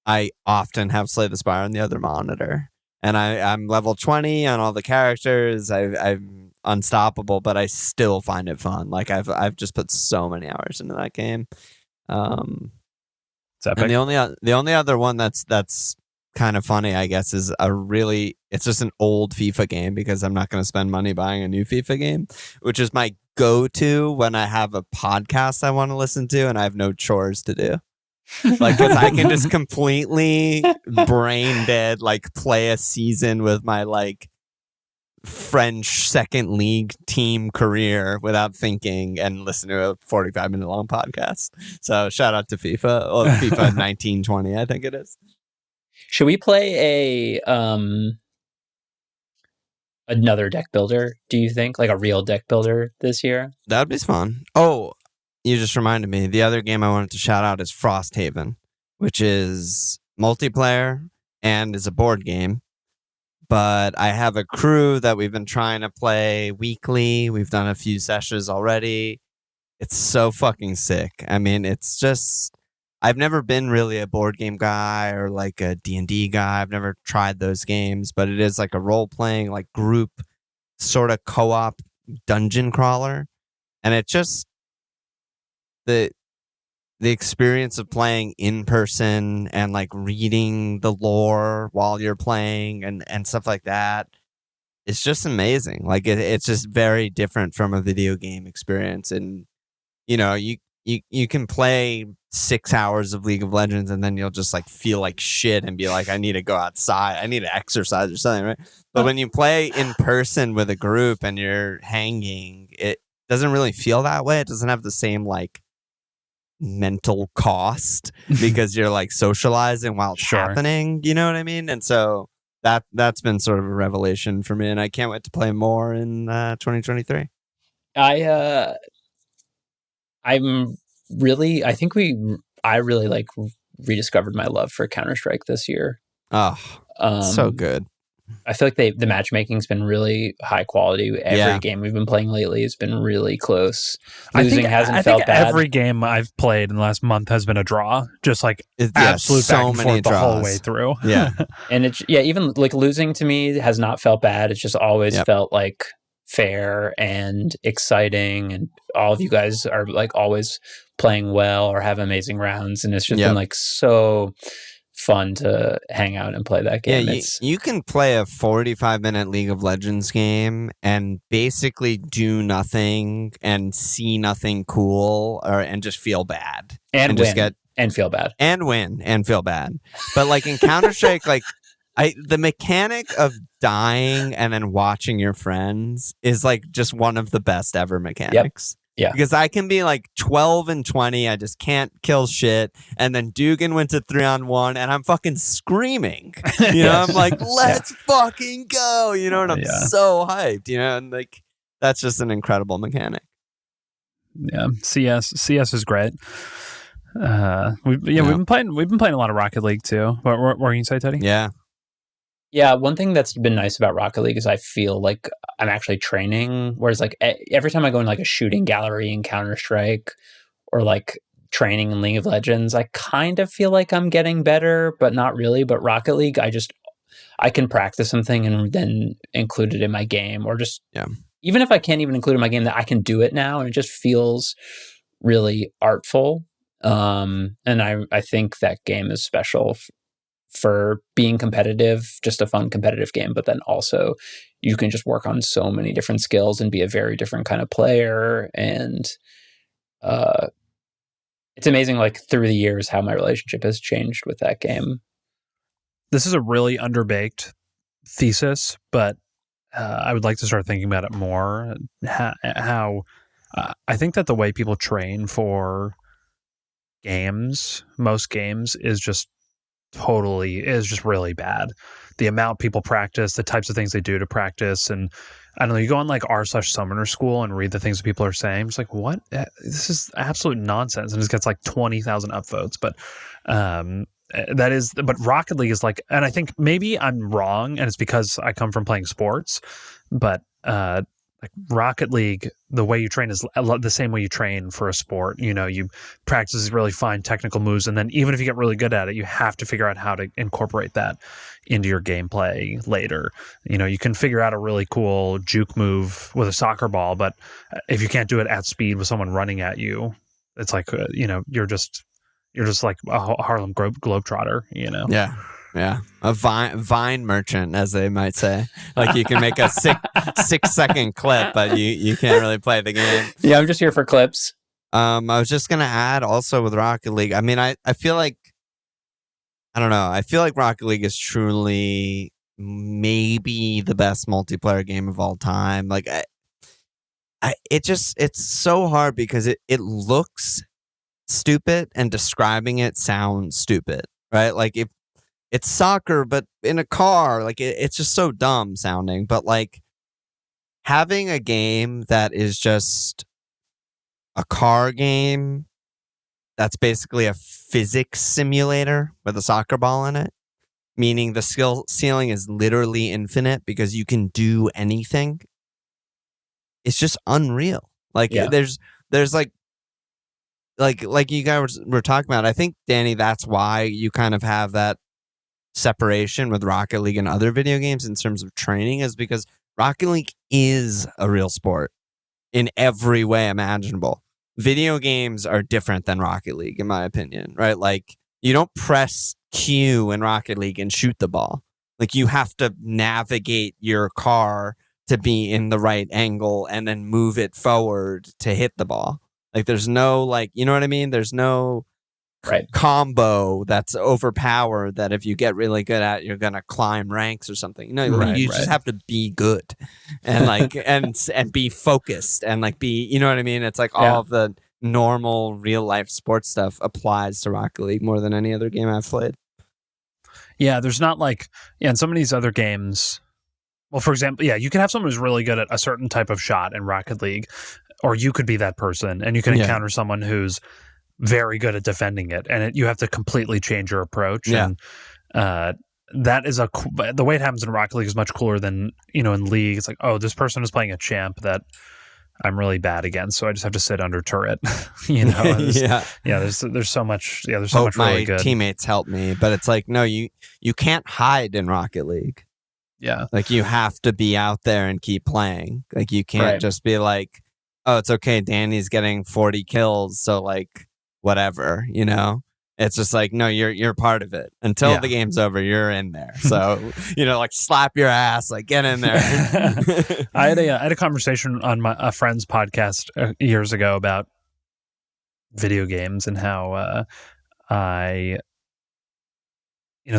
I often have Slay the Spire on the other monitor. And I'm level 20 on all the characters. I'm unstoppable, but I still find it fun. Like I've just put so many hours into that game. It's epic. And the only other one that's kind of funny, I guess, is it's just an old FIFA game because I'm not going to spend money buying a new FIFA game, which is my go-to when I have a podcast I want to listen to and I have no chores to do. Like, cause I can just completely brain dead, like play a season with my like French second league team career without thinking and listen to a 45-minute long podcast. So shout out to FIFA, or FIFA 1920, I think it is. Should we play a another deck builder, do you think? Like a real deck builder this year? That'd be fun. Oh, you just reminded me. The other game I wanted to shout out is Frosthaven, which is multiplayer and is a board game. But I have a crew that we've been trying to play weekly. We've done a few sessions already. It's so fucking sick. I mean, it's just... I've never been really a board game guy or like a D&D guy. I've never tried those games, but it is like a role-playing, like group sort of co-op dungeon crawler. And it just... The experience of playing in person and like reading the lore while you're playing and stuff like that, it's just amazing. Like it's just very different from a video game experience. And you know, you can play 6 hours of League of Legends and then you'll just like feel like shit and be like, I need to go outside, I need to exercise or something, right? But when you play in person with a group and you're hanging, it doesn't really feel that way. It doesn't have the same like mental cost because you're like socializing while it's happening, you know what I mean? And so that's been sort of a revelation for me, and I can't wait to play more in 2023. I really like rediscovered my love for Counter-Strike this year. Oh, so good. I feel like the matchmaking's been really high quality. Every game we've been playing lately has been really close. Losing hasn't felt bad. Every game I've played in the last month has been a draw. Just like absolute back and forth the whole way through. Yeah. And it's even like losing to me has not felt bad. It's just always felt like fair and exciting, and all of you guys are like always playing well or have amazing rounds, and it's just been like so fun to hang out and play that game. Yeah, you can play a 45-minute League of Legends game and basically do nothing and see nothing cool and just feel bad. And win. And feel bad. And win and feel bad. But like in Counter-Strike, like the mechanic of dying and then watching your friends is like just one of the best ever mechanics. Yeah. Because I can be like 12-20, I just can't kill shit. And then Dugan went to 3-on-1 and I'm fucking screaming. You know, I'm like, let's fucking go. You know, and I'm so hyped, you know, and like that's just an incredible mechanic. Yeah. CS is great. We've been playing a lot of Rocket League too. What were you gonna say, Teddy? Yeah, one thing that's been nice about Rocket League is I feel like I'm actually training, whereas like every time I go in like a shooting gallery in Counter-Strike or like training in League of Legends, I kind of feel like I'm getting better, but not really. But Rocket League, I can practice something and then include it in my game, or just even if I can't even include it in my game, that I can do it now, and it just feels really artful. And I think that game is special for being competitive, just a fun competitive game, but then also you can just work on so many different skills and be a very different kind of player. And it's amazing, like through the years, how my relationship has changed with that game. This is a really underbaked thesis, but I would like to start thinking about it more. How I think that the way people train for most games is just really bad. The amount people practice, the types of things they do to practice, and I don't know, you go on like r/summoner school and read the things that people are saying. It's like, what? This is absolute nonsense, and it gets like 20,000 upvotes. But but Rocket League is like, and I think maybe I'm wrong, and it's because I come from playing sports, but like Rocket League, the way you train is the same way you train for a sport. You know, you practice these really fine technical moves, and then even if you get really good at it, you have to figure out how to incorporate that into your gameplay later. You know, you can figure out a really cool juke move with a soccer ball, but if you can't do it at speed with someone running at you, it's like, you're just like a Harlem Globetrotter, you know? Yeah. A vine merchant, as they might say. Like you can make a 6-second clip, but you can't really play the game. Yeah, I'm just here for clips. I was just going to add also with Rocket League. I mean, I feel like, I don't know. I feel like Rocket League is truly maybe the best multiplayer game of all time. Like it's so hard because it looks stupid and describing it sounds stupid, right? Like if it's soccer, but in a car, like it's just so dumb sounding. But like having a game that is just a car game that's basically a physics simulator with a soccer ball in it, meaning the skill ceiling is literally infinite because you can do anything. It's just unreal. Like there's like you guys were talking about. I think, Danny, that's why you kind of have that separation with Rocket League and other video games in terms of training, is because Rocket League is a real sport in every way imaginable. Video games are different than Rocket League, in my opinion, right? Like, you don't press Q in Rocket League and shoot the ball. Like, you have to navigate your car to be in the right angle and then move it forward to hit the ball. Like, there's no, like, you know what I mean? There's no combo that's overpowered that if you get really good at, you're gonna climb ranks or something. No, you just have to be good and like and be focused and like be, you know what I mean? It's like all of the normal real life sports stuff applies to Rocket League more than any other game I've played. Yeah, there's not like in some of these other games. Well, for example, you can have someone who's really good at a certain type of shot in Rocket League, or you could be that person, and you can encounter someone who's very good at defending it, and you have to completely change your approach. And that is the way it happens in Rocket League is much cooler than, in League. It's like, oh, this person is playing a champ that I'm really bad against, so I just have to sit under turret. There's so much. Yeah, there's so much really good. My teammates help me, but it's like, no, you can't hide in Rocket League. Yeah, like you have to be out there and keep playing. Like, you can't just be like, oh, it's okay, Danny's getting 40 kills, so like, whatever, it's just like, no, you're part of it until the game's over. You're in there, so like, slap your ass, like, get in there. I had a conversation on a friend's podcast years ago about video games and how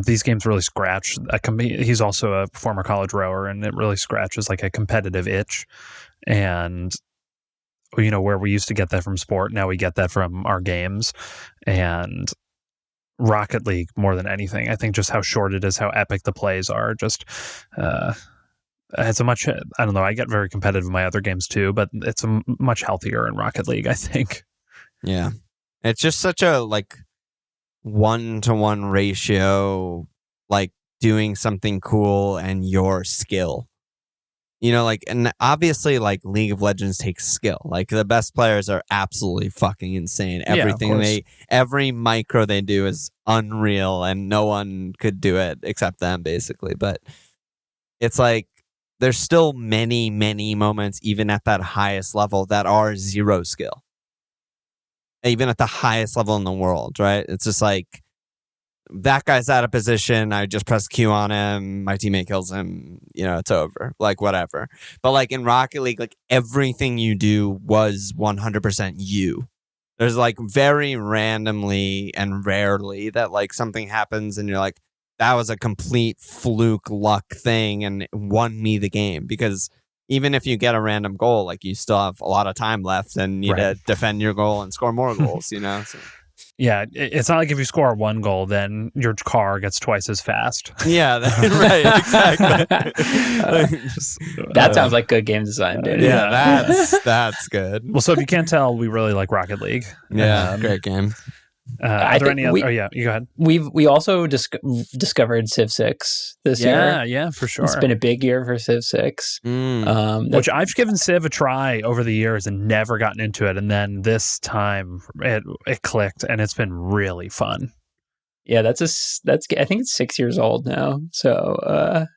these games really scratch. He's also a former college rower, and it really scratches like a competitive itch, and where we used to get that from sport, now we get that from our games. And Rocket League, more than anything, I think just how short it is, how epic the plays are, just it's a much, I don't know, I get very competitive in my other games too, but it's much healthier in Rocket League, I think. Yeah. It's just such a like 1-to-1 ratio, like doing something cool and your skill. And obviously, like, League of Legends takes skill. Like, the best players are absolutely fucking insane. Every micro they do is unreal, and no one could do it except them, basically. But it's like, there's still many, many moments, even at that highest level, that are zero skill. Even at the highest level in the world, right? It's just like, that guy's out of position, I just press Q on him, my teammate kills him, it's over. Like, whatever. But like in Rocket League, like, everything you do was 100% you. There's like very randomly and rarely that like something happens and you're like, that was a complete fluke luck thing and it won me the game. Because even if you get a random goal, like, you still have a lot of time left and need to defend your goal and score more goals, So. Yeah, it's not like if you score one goal, then your car gets twice as fast. Yeah, right, exactly. That sounds like good game design, dude. Yeah, that's good. Well, so if you can't tell, we really like Rocket League. Yeah, great game. Are there any other? You go ahead. We also discovered Civ 6 this year. Yeah, for sure. It's been a big year for Civ 6. Which I've given Civ a try over the years and never gotten into it. And then this time it clicked and it's been really fun. Yeah, I think it's 6 years old now. So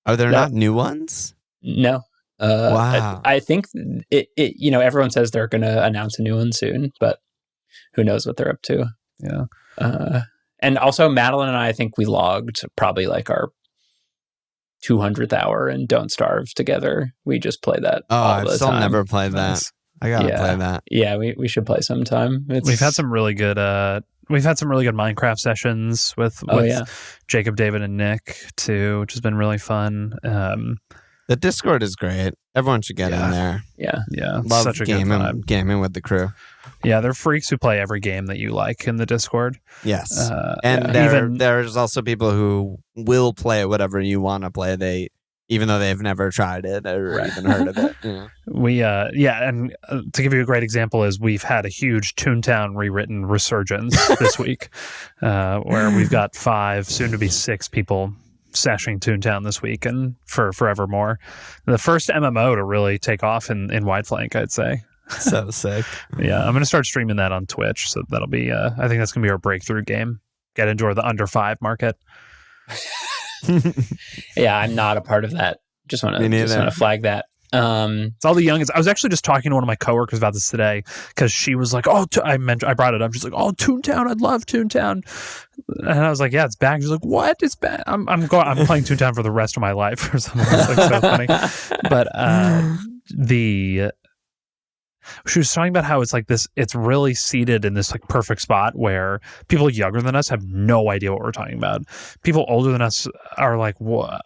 are there not new ones? No. Wow. I think it everyone says they're going to announce a new one soon, but who knows what they're up to. Yeah. And also Madeline and I think we logged probably like our 200th hour in Don't Starve together. We just play that all the time. I've still never played that. I gotta play that. Yeah, we should play sometime. We've had some really good Minecraft sessions with Jacob, David, and Nick too, which has been really fun. The Discord is great. Everyone should get in there. Yeah. Love such a good vibe. Gaming with the crew. Yeah, they're freaks who play every game that you like in the Discord. Yes. And there's also people who will play whatever you want to play. even though they've never tried it or even heard of it. We and to give you a great example is we've had a huge Toontown rewritten resurgence this week, where we've got 5, soon to be 6 people seshing Toontown this week and for forevermore. The first MMO to really take off in Wide Flank, I'd say. So sick. Yeah, I'm going to start streaming that on Twitch, so that'll be I think that's going to be our breakthrough game. Get into the under 5 market. Yeah, I'm not a part of that. Just want to flag that. It's all the youngins. I was actually just talking to one of my coworkers about this today because she was like, "Oh, I brought it up." She's like, "Oh, Toontown, I'd love Toontown," and I was like, "Yeah, it's back." She's like, "What? It's back? I'm playing Toontown for the rest of my life or something." It's like so funny. But she was talking about how it's like this, it's really seated in this like perfect spot where people younger than us have no idea what we're talking about. People older than us are like, what?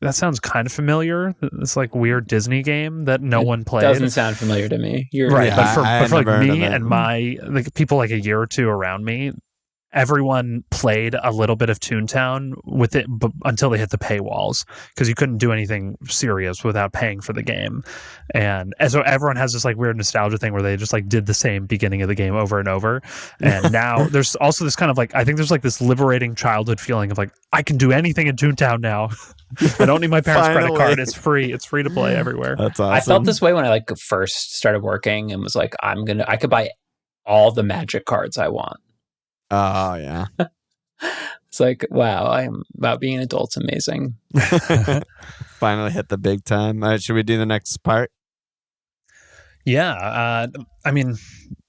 That sounds kind of familiar. This like weird Disney game that no one played. Doesn't sound familiar to me. Right. Yeah, but for like me and my like people like a year or two around me, everyone played a little bit of Toontown with it until they hit the paywalls because you couldn't do anything serious without paying for the game. And so everyone has this like weird nostalgia thing where they just like did the same beginning of the game over and over. And now there's also this kind of like, I think there's like this liberating childhood feeling of like, I can do anything in Toontown now. I don't need my parents' credit card. It's free. It's free to play everywhere. That's awesome. I felt this way when I like first started working and was like, I could buy all the Magic cards I want. Oh, yeah. It's like, wow, I'm about being an adult's amazing. Finally hit the big time. All right, should we do the next part? Yeah. I mean,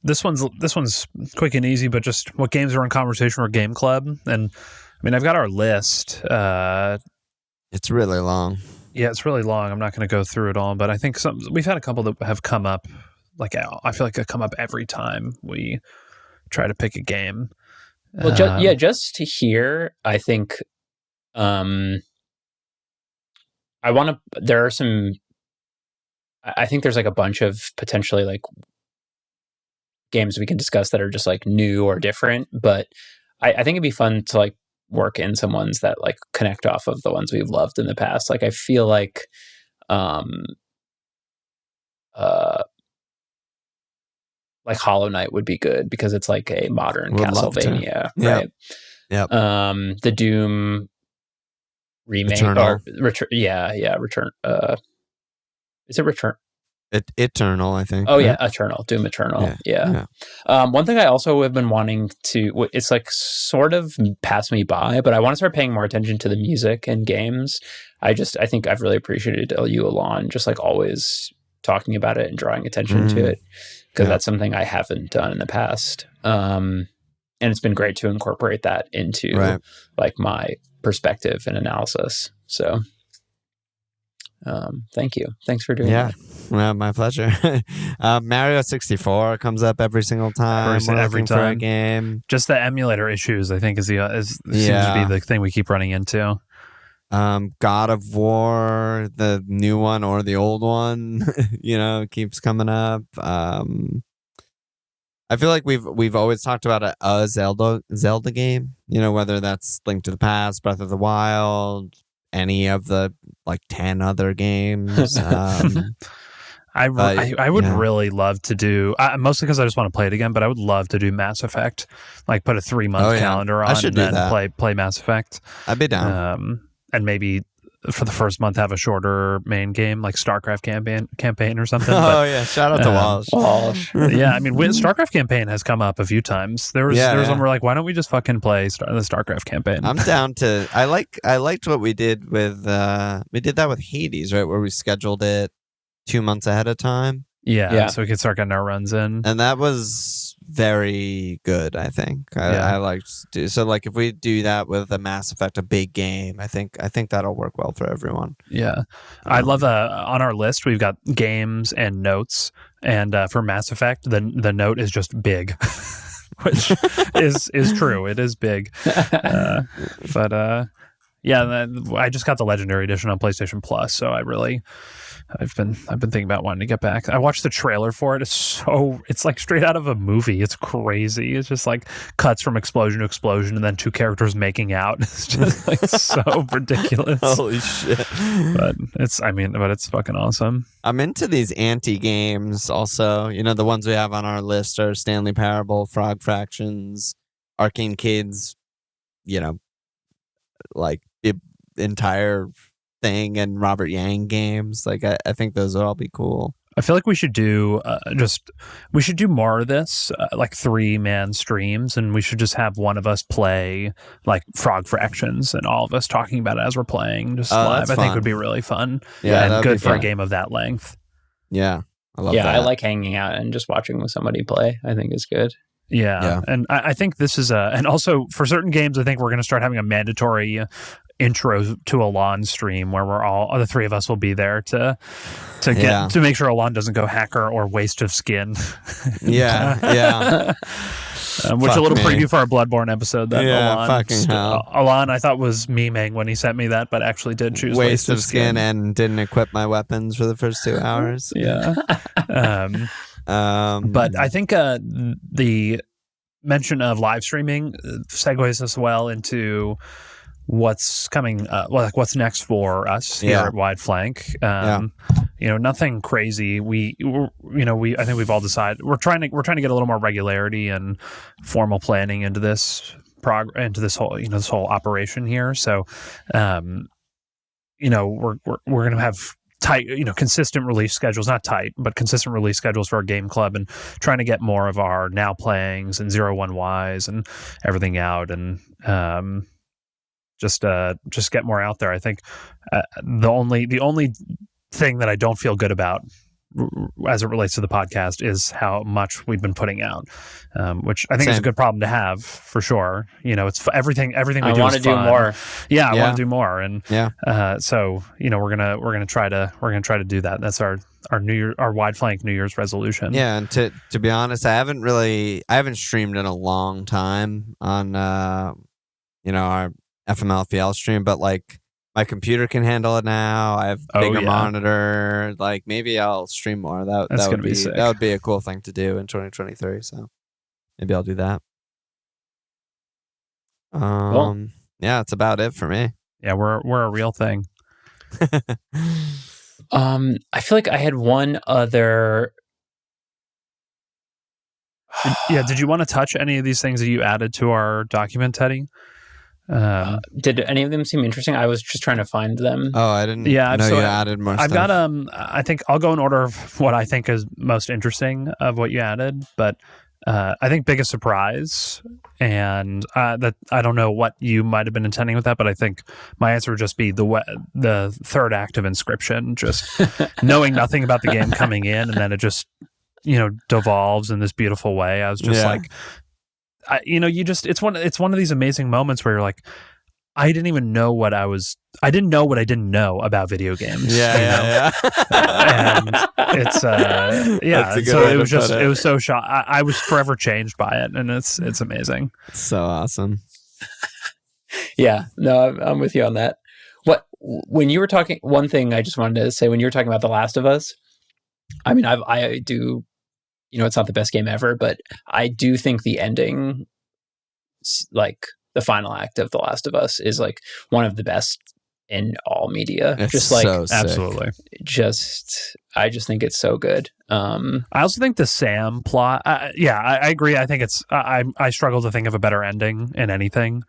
this one's quick and easy, but just what games are in conversation for Gameclub? And I mean, I've got our list. It's really long. Yeah, it's really long. I'm not going to go through it all, but I think we've had a couple that have come up. Like, I feel like they come up every time we try to pick a game. Well, just to hear, I think I think there's like a bunch of potentially like games we can discuss that are just like new or different, but I think it'd be fun to like work in some ones that like connect off of the ones we've loved in the past. Like I feel like like Hollow Knight would be good because it's like a modern Castlevania, right? Yep. The Doom remake Eternal. Return. Is it Return? Eternal, I think. Oh, yeah, Eternal. Doom Eternal. Yeah. One thing I also have been wanting to, it's like sort of passed me by, but I want to start paying more attention to the music and games. I think I've really appreciated you, Alon, just like always talking about it and drawing attention to it, because that's something I haven't done in the past. And it's been great to incorporate that into like my perspective and analysis. So thank you. Thanks for doing that. Well, my pleasure. Mario 64 comes up every single time. Every time. For a game. Just the emulator issues, I think, seems to be the thing we keep running into. God of War, the new one or the old one, keeps coming up. I feel like we've always talked about a Zelda game, whether that's Link to the Past, Breath of the Wild, any of the like 10 other games. I would really love to do, mostly because I just want to play it again, but I would love to do Mass Effect, like put a 3-month calendar on and then play Mass Effect. I'd be down. And maybe for the first month have a shorter main game, like StarCraft campaign or something. Shout out to Walsh. Yeah, I mean, StarCraft campaign has come up a few times. There was one where like, why don't we just fucking play the StarCraft campaign? I'm down to. I liked what we did with. We did that with Hades, right, where we scheduled it 2 months ahead of time. Yeah, so we could start getting our runs in, and that was very good. I think I liked to do so. Like if we do that with a Mass Effect, a big game, I think that'll work well for everyone. Yeah, I love on our list we've got games and notes, and for Mass Effect, the note is just big, which is true. It is big, but I just got the Legendary Edition on PlayStation Plus, so I've been thinking about wanting to get back. I watched the trailer for it. It's like straight out of a movie. It's crazy. It's just like cuts from explosion to explosion and then two characters making out. It's just like so ridiculous. Holy shit. But it's fucking awesome. I'm into these anti-games also. The ones we have on our list are Stanley Parable, Frog Fractions, Arcane Kids, like the entire thing, and Robert Yang games. Like I think those would all be cool. I feel like we should do more of this, like 3-man streams, and we should just have one of us play like Frog Fractions and all of us talking about it as we're playing just live. I think would be really fun. Yeah, and good for a game of that length. Yeah, I love that. I like hanging out and just watching with somebody play. I think is good. Yeah. And I think this is and also for certain games, I think we're going to start having a mandatory intro to Alon stream where the three of us will be there to make sure Alon doesn't go hacker or waste of skin. Yeah. Which a little preview for our Bloodborne episode that Alon I thought was memeing when he sent me that, but actually did choose waste of skin and didn't equip my weapons for the first 2 hours. Yeah. But I think the mention of live streaming segues us well into what's coming, what's next for us here at Wide Flank. Nothing crazy. I think we've all decided we're trying to get a little more regularity and formal planning into this this whole operation here. So, we're going to have tight, consistent release schedules, not tight, but consistent release schedules for our game club, and trying to get more of our now playings and 0-1Ys and everything out, and just get more out there. I think the only thing that I don't feel good about as it relates to the podcast is how much we've been putting out, which I think is a good problem to have for sure. It's everything we do. I want to do more. Yeah, I want to do more, and so we're gonna try to do that. That's our Wide Flank New Year's resolution. Yeah, and to be honest, I haven't streamed in a long time on our FMLFPL stream, but like my computer can handle it now. I have bigger monitor. Like maybe I'll stream more. That would be sick. That would be a cool thing to do in 2023. So maybe I'll do that. Cool. Yeah, that's about it for me. Yeah, we're a real thing. I feel like I had one other. Did you want to touch any of these things that you added to our document, Teddy? Did any of them seem interesting? I was just trying to find them. Oh, I didn't know you added more I've stuff. got I think I'll go in order of what I think is most interesting of what you added, but I think biggest surprise, and that I don't know what you might have been intending with that, but I think my answer would just be the third act of Inscription, just knowing nothing about the game coming in, and then it just devolves in this beautiful way. I was just like, it's one of these amazing moments where you're like, I didn't know what I didn't know about video games. Yeah. And it's so it was so shocked. I was forever changed by it, and it's amazing. It's so awesome. Yeah, no, I'm with you on that. When you were talking, one thing I just wanted to say, when you were talking about The Last of Us, I mean, I do, it's not the best game ever, but I do think the ending, like the final act of The Last of Us, is like one of the best in all media. It's just like so sick. Absolutely. I just think it's so good. I also think the Sam plot. I agree. I think it's. I struggle to think of a better ending in anything.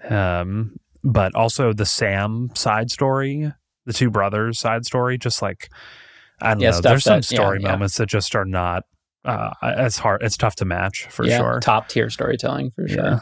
But also the Sam side story, the two brothers side story, just like I don't know. There's some story moments that just are not. It's hard. It's tough to match for sure. Top tier storytelling for sure. Yeah.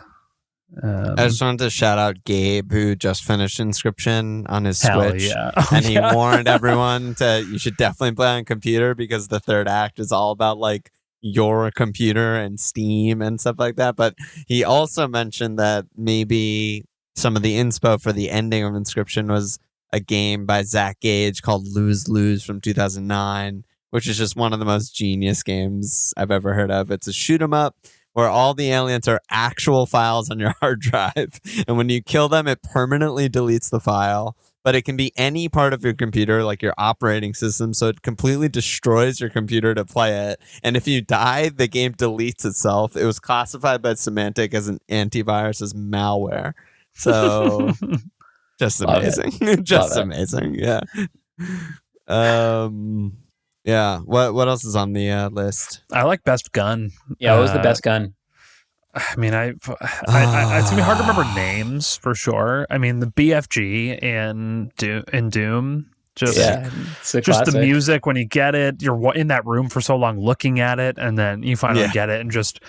I just wanted to shout out Gabe, who just finished Inscription on his Switch. Yeah. And he warned everyone you should definitely play on computer, because the third act is all about like your computer and Steam and stuff like that. But he also mentioned that maybe some of the inspo for the ending of Inscription was a game by Zach Gage called Lose Lose from 2009, which is just one of the most genius games I've ever heard of. It's a shoot 'em up where all the aliens are actual files on your hard drive. And when you kill them, it permanently deletes the file. But it can be any part of your computer, like your operating system. So it completely destroys your computer to play it. And if you die, the game deletes itself. It was classified by Symantec as an antivirus, as malware. So just amazing. Just amazing. Yeah. Yeah. What else is on the list? I like best gun. Yeah, what was the best gun? I mean, it's gonna be hard to remember names for sure. I mean, the BFG in Doom, just the music when you get it. You're in that room for so long looking at it, and then you finally get it, and just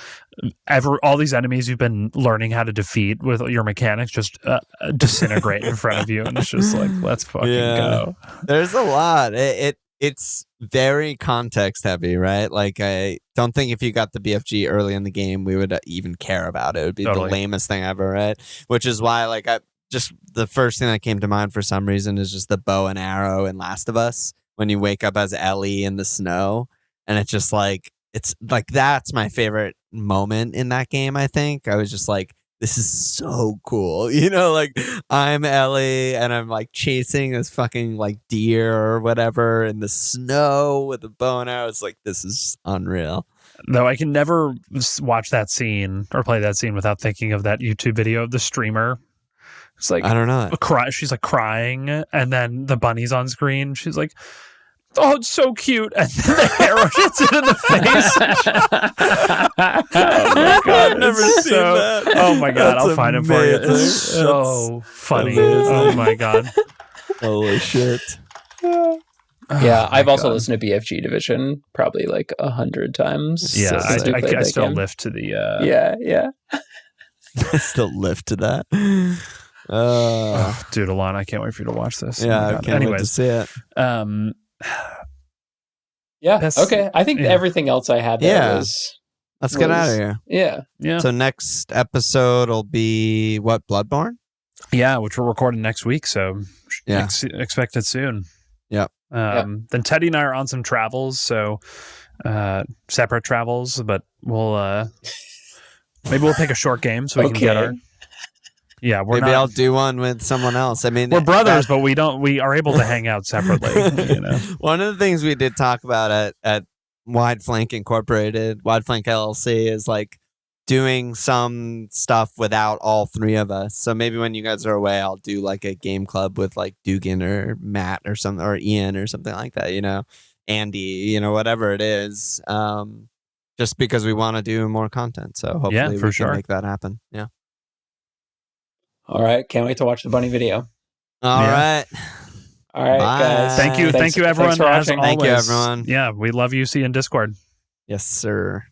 all these enemies you've been learning how to defeat with your mechanics just disintegrate in front of you, and it's just like, let's fucking go. There's a lot. It's very context heavy, right? Like, I don't think if you got the BFG early in the game, we would even care about it. It would be the lamest thing ever, right? Which is why, like, the first thing that came to mind for some reason is just the bow and arrow in Last of Us when you wake up as Ellie in the snow, and it's just like, that's my favorite moment in that game. I think I was just like, this is so cool. You know, like, I'm Ellie and I'm like chasing this fucking like deer or whatever in the snow with a bow and arrow. It's like, this is unreal. Though I can never watch that scene or play that scene without thinking of that YouTube video of the streamer. It's like, I don't know. She's like crying, and then the bunny's on screen. She's like, oh, it's so cute. And then the arrow hits it in the face. Oh my God. I've never seen that. Oh my God. That's I'll find it for you. It's amazing. so funny. amazing. Oh my God. Holy shit. Yeah, I've also listened to BFG Division probably like 100 times. Yeah, since we played I that still game. live to the... Yeah. I still live to that. Dude, Alon, I can't wait for you to watch this. Yeah, Oh I can't wait to see it. Yeah. Okay. I think everything else I had there was... Let's get out of here. Yeah. So next episode will be what? Bloodborne? Yeah, which we're recording next week. So expect it soon. Yep. Then Teddy and I are on some travels. So separate travels, but we'll maybe we'll pick a short game so we can get our... Yeah, I'll do one with someone else. I mean, we're brothers, but we are able to hang out separately. You know? One of the things we did talk about at Wide Flank Incorporated, Wide Flank LLC, is like doing some stuff without all three of us. So maybe when you guys are away, I'll do like a game club with like Dugan or Matt or something, or Ian or something like that. You know, Andy. You know, whatever it is. Just because we want to do more content. So hopefully we can make that happen. Yeah. All right. Can't wait to watch the bunny video. All right. All right, Bye. guys. Thank you, everyone. Thanks for watching. Thank you, everyone. Yeah, we love you. See you in Discord. Yes, sir.